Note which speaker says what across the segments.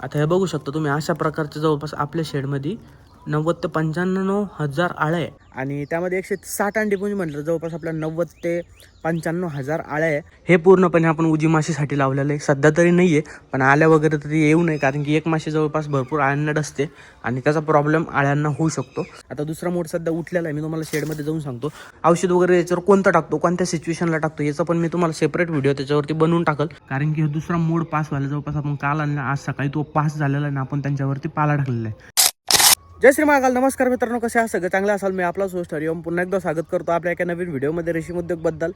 Speaker 1: आता हे बघू शकता तुम्ही, अशा प्रकारचे जवळपास आपल्या शेडमध्ये 90 ते 95 हजार आळ्या आहे आणि त्यामध्ये 160 अंडी पुंज म्हटलं जवळपास आपल्या 90 ते 95 हजार आळ्या आहे. हे पूर्णपणे आपण उजी माशीसाठी लावलेलं आहे. सध्या तरी नाही आहे, पण आल्या वगैरे तरी येऊ नये, कारण की एक माशी जवळपास भरपूर आळ्यांना डसते आणि त्याचा प्रॉब्लेम आळ्यांना होऊ शकतो. आता दुसरा मोड सध्या उठलेला आहे, मी तुम्हाला शेडमध्ये जाऊन सांगतो. औषध वगैरे याच्यावर कोणतं टाकतो, कोणत्या सिच्युएशनला टाकतो, याचा पण मी तुम्हाला सेपरेट व्हिडिओ त्याच्यावरती बनवून टाकल, कारण की दुसरा मोड पास व्हायला जवळपास आपण काल आणला, आज सकाळी तो पास झालेला आहे आणि आपण त्यांच्यावरती पाला टाकलेला आहे. जय श्री महाकाल. नमस्कार मित्रांनो, कसे आहात? सगळं चांगलं असाल. मी आपला होस्ट हरिओम पुन्हा एकदा स्वागत करतो आपल्या एका नवीन व्हिडिओमध्ये रेशीम उद्योगबद्दल.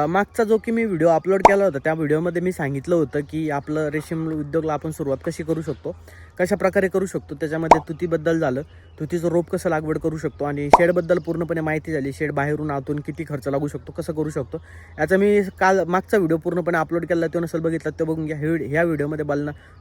Speaker 1: मागचा जो की मी व्हिडिओ अपलोड केला होता, त्या व्हिडिओमध्ये मी सांगितलं होतं की आपलं रेशीम उद्योगला आपण सुरुवात कशी करू शकतो, कशा प्रकारे करू शकतो. त्याच्यामध्ये तुतीबद्दल झालं, तुतीचं रोप कसं लागवड करू शकतो आणि शेडबद्दल पूर्णपणे माहिती झाली. शेड बाहेरून आतून किती खर्च लागू शकतो, कसं करू शकतो, याचा मी काल मागचा व्हिडिओ पूर्णपणे अपलोड केला. तो नसेल बघितला ते बघून घ्या. ह्या व्हिडिओमध्ये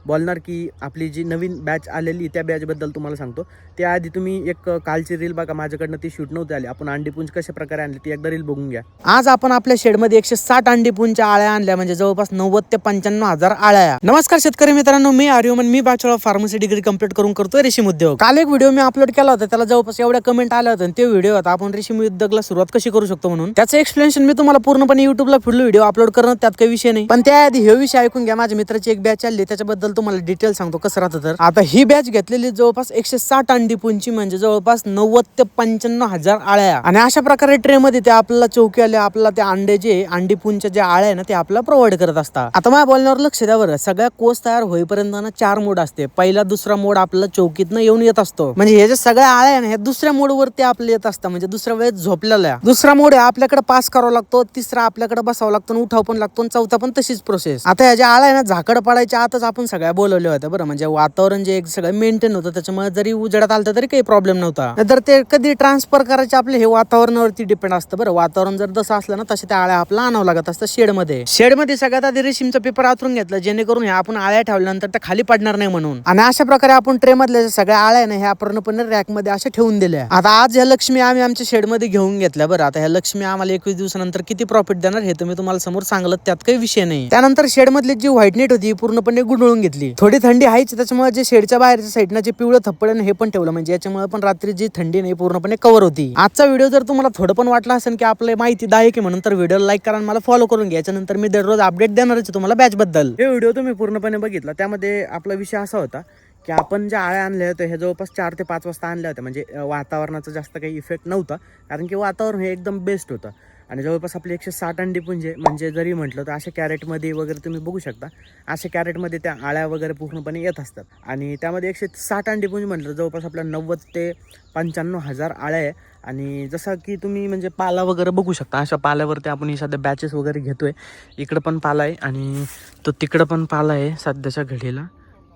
Speaker 1: बोलणार की आपली जी नवीन बॅच आलेली त्या बॅचबद्दल तुम्हाला सांगतो. त्याआधी तुम्ही एक कालची रील बघा, माझ्याकडनं ती शूट नव्हती आली. आपण अंडीपुंज कशा प्रकारे आणली ती एकदा रील बघून घ्या. आज आपण आपल्या शेडमध्ये 160 अंडीपुंजच्या आळ्या आणल्या, म्हणजे जवळपास 90 ते 95 हजार आळ्या. नमस्कार शेतकरी मित्रांनो, मी आर्यमन, मी बॅचलर फार्मसी डिग्री कंप्लीट करून करतोय रेशीम उद्योग. काल एक व्हिडिओ मी अपलोड केला होता, त्याला जवळपास एवढ्या कमेंट आल्या होत्या. ते व्हिडिओ होता आपण रेशीम उद्योगला सुरुवात कशी करू शकतो म्हणून. त्याचं एक्सप्लेनेशन मी तुम्हाला पूर्णपणे युट्यूबला फुल व्हिडिओ अपलोड करणं, त्यात काही विषय नाही. पण त्याआधी हे विषय ऐकून घ्या. माझ्या मित्राची एक बॅच आली, त्याच्याबद्दल तुम्हाला डिटेल सांगतो कसं राहतं. तर आता ही बॅच घेतलेली जवळपास 160 अंडीपुंजची, म्हणजे जवळपास 90 ते 95 हजार आळ्या. आणि अशा प्रकारे ट्रे मध्ये ते आपल्याला चौकी आल्या, आपल्याला त्या अंडे जे अंडीपुंजच्या ज्या आळ्या आहे ना, ते आपल्याला प्रोव्हाइड करत असतात. आता माझ्या बोलण्यावर लक्ष द्या बरं. सगळ्या कोस तयार होईपर्यंत ना 4 मोड असते. पहिला दुसरा मोड आपल्याला चौकीतनं येऊन येत असतो, म्हणजे हे जे सगळ्या आळ्या आहे ना, हे दुसऱ्या मोड वरती आपले येत असतात, म्हणजे दुसऱ्या वेळेस झोपलेल्या. दुसरा मोड आहे आपल्याकडे पास करावा लागतो, तिसरा आपल्याकडे बसावं लागतो, उठाव पण लागतो, चौथा पण तशीच प्रोसेस. आता ह्या ज्या आळ्या आहे ना, झाकड पडायच्या आतच आपण सगळ्या बोलवल्या होत्या बरं, म्हणजे वातावरण जे सगळं मेंटेन होतं, त्याच्यामुळे जरी उजेडात आलं तरी काही प्रॉब्लेम नव्हता. तर ते कधी ट्रान्सफर करायचे आपले हे वातावरणावरती डिपेंड असतं बरं. वातावरण जर जसं असलं ना, तसे त्या आळ्या आपल्याला आणावं लागत असतं शेडमध्ये सगळ्यात आधी रेशीमचा पेपर आतरून घेतला, जेणेकरून आपण आळ्या ठेवल्यानंतर त्या खाली पडणार नाही म्हणून. आणि अशा प्रकारे आपण ट्रे मधल्या सगळ्या आळ्या ना, ह्या पूर्णपणे रॅक मध्ये अशा ठेवून दिल्या. आता आज ह्या लक्ष्मी आम्ही आमच्या शेडमध्ये घेऊन घेतल्या बरं. आता ह्या लक्ष्मी आम्हाला 21 दिवसानंतर किती प्रॉफिट देणार हे तुम्ही तुम्हाला समोर सांगलं, त्यात काही विषय नाही. त्यानंतर शेडमधली जी व्हाईट नेट होती पूर्णपणे गुंडळून घेतली. थोडी थंडी आहेच, त्याच्यामुळे जे शेडच्या बाहेरच्या साईडनं जे पिवळं थप्पड हे पण ठेवलं, म्हणजे याच्यामुळे पण रात्री जी थंडी नाही पूर्णपणे कव्हर होती. आजचा व्हिडिओ जर तुम्हाला थोडं पण वाटलं असेल की आपली माहिती दायक आहे म्हणून, तर व्हिडिओला लाईक करा आणि मला फॉलो करून घ्या. याच्यानंतर मी दररोज अपडेट देणारच तुम्हाला बॅच बद्दल. हे व्हिडिओ तुम्ही पूर्णपणे बघितला, त्यामध्ये आपला विषय असा होता की आपण ज्या आळ्या आणल्या होत्या हे जवळपास 4 ते 5 वाजता आणल्या होत्या, म्हणजे वातावरणाचा जास्त काही इफेक्ट नव्हता, कारण की वातावरण हे एकदम बेस्ट होतं. आणि जवळपास आपली 160 अंडीपुंजे, म्हणजे जरी म्हटलं तर अशा कॅरेटमध्ये वगैरे तुम्ही बघू शकता, अशा कॅरेटमध्ये त्या आळ्या वगैरे पूर्णपणे येत असतात. आणि त्यामध्ये 160 अंडीपुंज म्हटलं जवळपास आपल्या 90 ते 95 हजार आळ्या आहे. आणि जसं की तुम्ही म्हणजे पाला वगैरे बघू शकता, अशा पाल्यावरती आपण ही सध्या बॅचेस वगैरे घेतोय. इकडं पण पाला आहे आणि तो तिकडं पण पाला आहे सध्याच्या घडीला.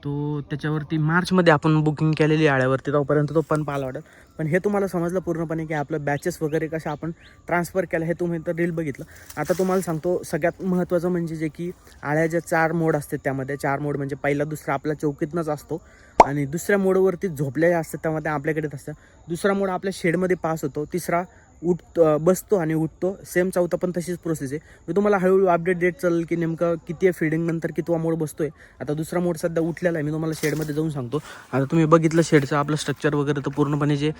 Speaker 1: तो त्याच्यावरती मार्चमध्ये आपण बुकिंग केलेली आळ्यावरती, तोपर्यंत तो पण पाला वाटत. पण हे तुम्हाला समजलं पूर्णपणे की आपलं बॅचेस वगैरे कशा आपण ट्रान्सफर केलं, हे तुम्ही तर रील बघितलं. आता तुम्हाला सांगतो सगळ्यात महत्त्वाचं म्हणजे जे की आळ्या ज्या 4 मोड असतात, त्यामध्ये 4 मोड म्हणजे पहिला दुसरा आपला चौकीतनंच असतो आणि दुसऱ्या मोडवरती झोपलेल्या असतात, त्यामध्ये आपल्याकडेच असतं. दुसरा मोड आपल्या शेडमध्ये पास होतो, तिसरा बसतो आणि उठतो, सेम चौथा पण तशीच प्रोसेस आहे. मी तुम्हाला हळूहळू अपडेट देत चालेल की नेमकं किती आहे फिडिंग नंतर कितवा मोड बसतोय. आता दुसरा मोड सध्या उठलेला आहे, मी तुम्हाला शेडमध्ये जाऊन सांगतो. आता तुम्ही बघितलं शेडचं आपलं स्ट्रक्चर वगैरे, तर पूर्णपणे जे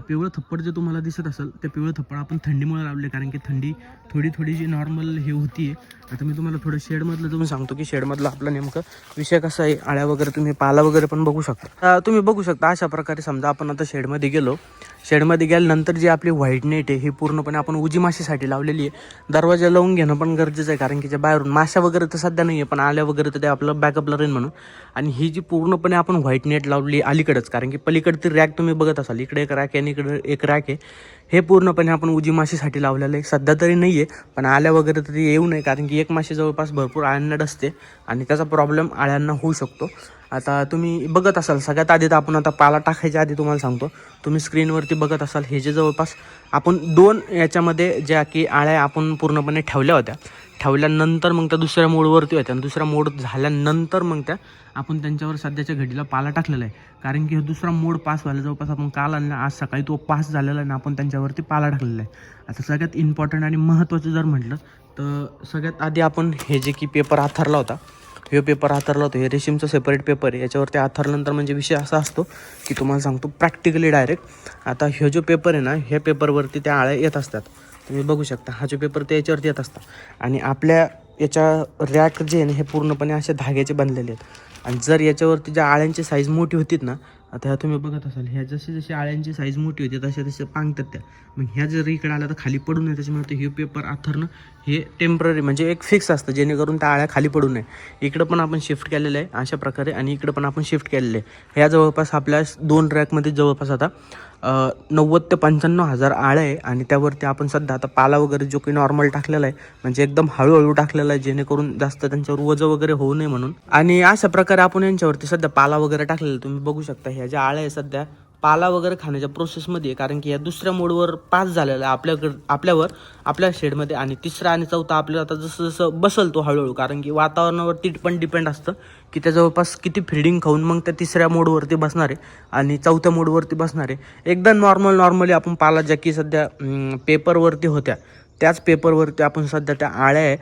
Speaker 1: पिवळं थप्पड जे तुम्हाला दिसत असेल, ते पिवळं थप्पड आपण थंडीमुळे लावले, कारण की थंडी थोडी जी नॉर्मल हे होती. आता मी तुम्हाला थोडं शेडमधलं जाऊन सांगतो की शेडमधलं आपलं नेमकं विषय कसा आहे. आळ्या वगैरे तुम्ही पाला वगैरे पण बघू शकता. तुम्ही बघू शकता अशा प्रकारे. समजा आपण आता शेडमध्ये गेलो, शेडमध्ये गेल्यानंतर जी आपली व्हाईट नेट आहे ही पूर्णपणे आपण उजी माशीसाठी लावलेली आहे. दरवाजा लावून घेणं पण गरजेचं आहे, कारण की जे बाहेरून माशा वगैरे तर सध्या नाही आहे, पण आल्या वगैरे तर ते आपलं बॅकअपला राहील म्हणून. आणि ही जी पूर्णपणे आपण व्हाईट नेट लावली अलीकडेच, कारण की पलीकडची रॅक तुम्ही बघत असाल, इकडे एक रॅक आहे आणि इकडे एक रॅक आहे. हे पूर्णपणे आपण उजी माशीसाठी लावलेलं आहे. सध्या तरी नाही आहे, पण आल्या वगैरे तरी येऊ नये, कारण की एक माशी जवळपास भरपूर आळ्यांना डसते आणि त्याचा प्रॉब्लेम आळ्यांना होऊ शकतो. आता तुम्ही बघत असाल, सगळ्यात आधी तर आपण आता पाला टाकायच्या आधी तुम्हाला सांगतो, तुम्ही स्क्रीनवरती बघत असाल हे जे जवळपास आपण 2 याच्यामध्ये ज्या की आळ्या आपण पूर्णपणे ठेवल्या होत्या, ठेवल्यानंतर मग त्या दुसऱ्या मोडवरती होत्या आणि दुसरा मोड झाल्यानंतर मग त्या आपण त्यांच्यावर सध्याच्या घडीला पाला टाकलेला आहे, कारण की दुसरा मोड पास व्हायला जवळपास आपण काल आणला, आज सकाळी तो पास झालेला आहे आणि आपण त्यांच्यावरती पाला टाकलेला आहे. आता सगळ्यात इम्पॉर्टंट आणि महत्त्वाचं जर म्हटलं तर सगळ्यात आधी आपण हे जे की पेपर आथरला होता, हे पेपर हाताळला होतो. हे रेशीमचं सेपरेट पेपर आहे. याच्यावरती हाताळल्यानंतर म्हणजे विषय असा असतो की तुम्हाला सांगतो प्रॅक्टिकली डायरेक्ट. आता हे जो पेपर आहे ना, ह्या पेपरवरती त्या आळ्या येत असतात. तुम्ही बघू शकता हा जो पेपर ते याच्यावरती येत असतात. आणि आपल्या याच्या रॅक जे आहे ना, हे पूर्णपणे असे धाग्याचे बनलेले आहेत. आणि जर याच्यावरती ज्या आळ्यांची साईज मोठी होतीत ना, आता ह्या तुम्ही बघत असाल, ह्या जशी जशी आळ्यांची साईज मोठी होती तसे तसे पांगतात त्या. मग ह्या जर इकडे आल्या तर खाली पडू नये, त्याच्यामुळे हे पेपर आथरणं हे टेम्पररी म्हणजे एक फिक्स असतं, जेणेकरून त्या आळ्या खाली पडू नये. इकडं पण आपण शिफ्ट केलेलं आहे अशा प्रकारे, आणि इकडं पण आपण शिफ्ट केलेलं आहे. ह्या जवळपास आपल्या 2 रॅकमध्ये जवळपास आता 90 ते 95,000 आळ्या आहे. आणि त्यावरती आपण सध्या आता पाला वगैरे जो काही नॉर्मल टाकलेला आहे, म्हणजे एकदम हळूहळू टाकलेला आहे, जेणेकरून जास्त त्यांच्यावर वजन वगैरे होऊ नये म्हणून. आणि अशा प्रकारे आपण यांच्यावरती सध्या पाला वगैरे टाकलेला तुम्ही बघू शकता. ह्या ज्या आळ्या आहे सध्या पाला वगैरे खाण्याच्या प्रोसेसमध्ये आहे, कारण की या दुसऱ्या मोडवर पास झालेला आहे आपल्या शेडमध्ये. आणि तिसरा आणि चौथा आपल्याला आता जसं जसं बसल तो हळूहळू, कारण की वातावरणावरती पण डिपेंड असतं की त्या जवळपास किती फीडिंग खाऊन मग त्या तिसऱ्या मोडवरती बसणार आहे आणि चौथ्या मोडवरती बसणार आहे. एकदम नॉर्मली आपण पाला ज्या की सध्या पेपरवरती होत्या, त्याच पेपरवरती आपण सध्या त्या आळ्या आहे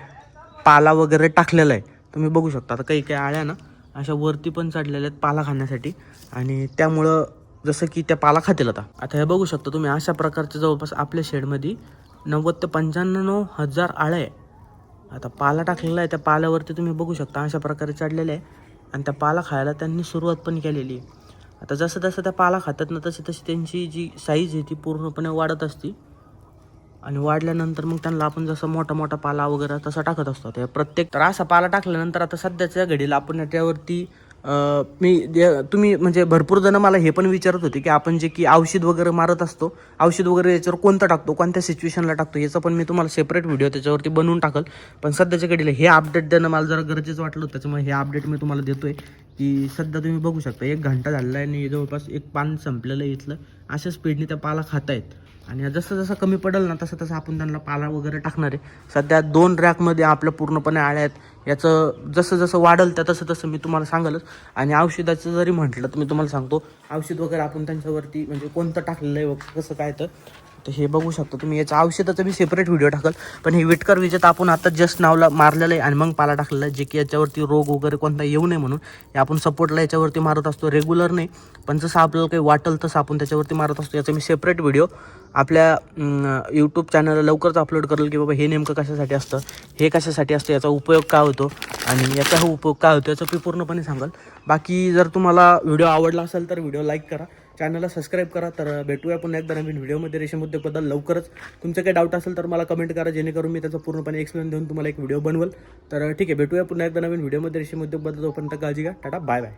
Speaker 1: पाला वगैरे टाकलेला आहे. तुम्ही बघू शकता आता काही काही आळ्या ना अशा वरती पण चढलेल्या आहेत पाला खाण्यासाठी, आणि त्यामुळं जसं की त्या पाला खातील. आता हे बघू शकता तुम्ही, अशा प्रकारच्या जवळपास आपल्या शेडमध्ये 90 ते 95,000 आळ्या आहे. आता पाला टाकलेला आहे, त्या पाल्यावरती तुम्ही बघू शकता अशा प्रकारे चढलेले आहे. आणि त्या पाला खायला त्यांनी सुरुवात पण केलेली आहे. आता जसं जसं त्या पाला खातात ना, तशी तशी त्यांची जी साईज आहे ती पूर्णपणे वाढत असते. आणि वाढल्यानंतर मग त्यांना आपण जसं मोठा मोठा पाला वगैरे तसा टाकत असतो. त्या प्रत्येक तर असा पाला टाकल्यानंतर आता सध्याच्या घडीला आपण त्यावरती तुम्ही म्हणजे भरपूर जण मला हे पण विचारत होते की आपण जे की औषध वगैरे मारत असतो, औषध वगैरे याच्यावर कोणतं टाकतो, कोणत्या सिच्युएशनला टाकतो, याचं पण मी तुम्हाला सेपरेट व्हिडिओ त्याच्यावरती बनवून टाकल. पण सध्याच्या घडीला हे अपडेट देणं मला जरा गरजेचं वाटलं, त्याच्यामुळे हे अपडेट मी तुम्हाला देतोय. की सध्या तुम्ही बघू शकता 1 घंटा झालेला आहे आणि जवळपास एक पान संपलेलं आहे इथलं. अशा स्पीडने त्या पाला खातायत. आणि जसं जसं कमी पडेल ना, तसं तसं आपण त्यांना पाला वगैरे टाकणार आहे. सध्या 2 रॅकमध्ये आपलं पूर्णपणे आळ्या आहेत. याचं जसं जसं वाढेल त्या तसं तसं मी तुम्हाला सांगालच. आणि औषधाचं जरी म्हटलं तर मी तुम्हाला सांगतो, औषध वगैरे आपण त्यांच्यावरती म्हणजे कोणतं टाकलेलं आहे कसं काय तर हे बघू शकतो तुम्ही. याचं औषधाचं मी सेपरेट व्हिडिओ टाकल. पण हे विटकर विजेत आपण आता जस्ट नावला मारलेलं आहे आणि मग पाला टाकलेला आहे, जे की याच्यावरती रोग वगैरे कोणता येऊ नये म्हणून. हे आपण सपोर्टला याच्यावरती मारत असतो, रेग्युलर नाही, पण जसं आपल्याला काही वाटेल तसं आपण त्याच्यावरती मारत असतो. याचं मी सेपरेट व्हिडिओ आपल्या यूट्यूब चॅनलला लवकरच अपलोड करेल की बाबा हे नेमकं कशासाठी असतं, हे कशासाठी असतं, याचा उपयोग काय होतो आणि याचा उपयोग काय होतो याचं मी पूर्णपणे सांगाल. बाकी जर तुम्हाला व्हिडिओ आवडला असेल तर व्हिडिओ लाईक करा, चॅनलला सबस्क्राईब करा. तर भेटूया पुन्हा एकदा नवीन व्हिडिओमध्ये रेशीम उद्योगबद्दल लवकरच. तुमचं काही डाऊट असेल तर मला कमेंट करा, जेणेकरून मी त्याचं पूर्णपणे एक्सप्लेन देऊन तुम्हाला एक व्हिडिओ बनवेल. तर ठीक आहे, भेटूया पुन्हा एकदा नवीन व्हिडिओमध्ये रेशीम उद्योगबद्दल. तोपर्यंत काळजी घ्या. टाटा, बाय बाय.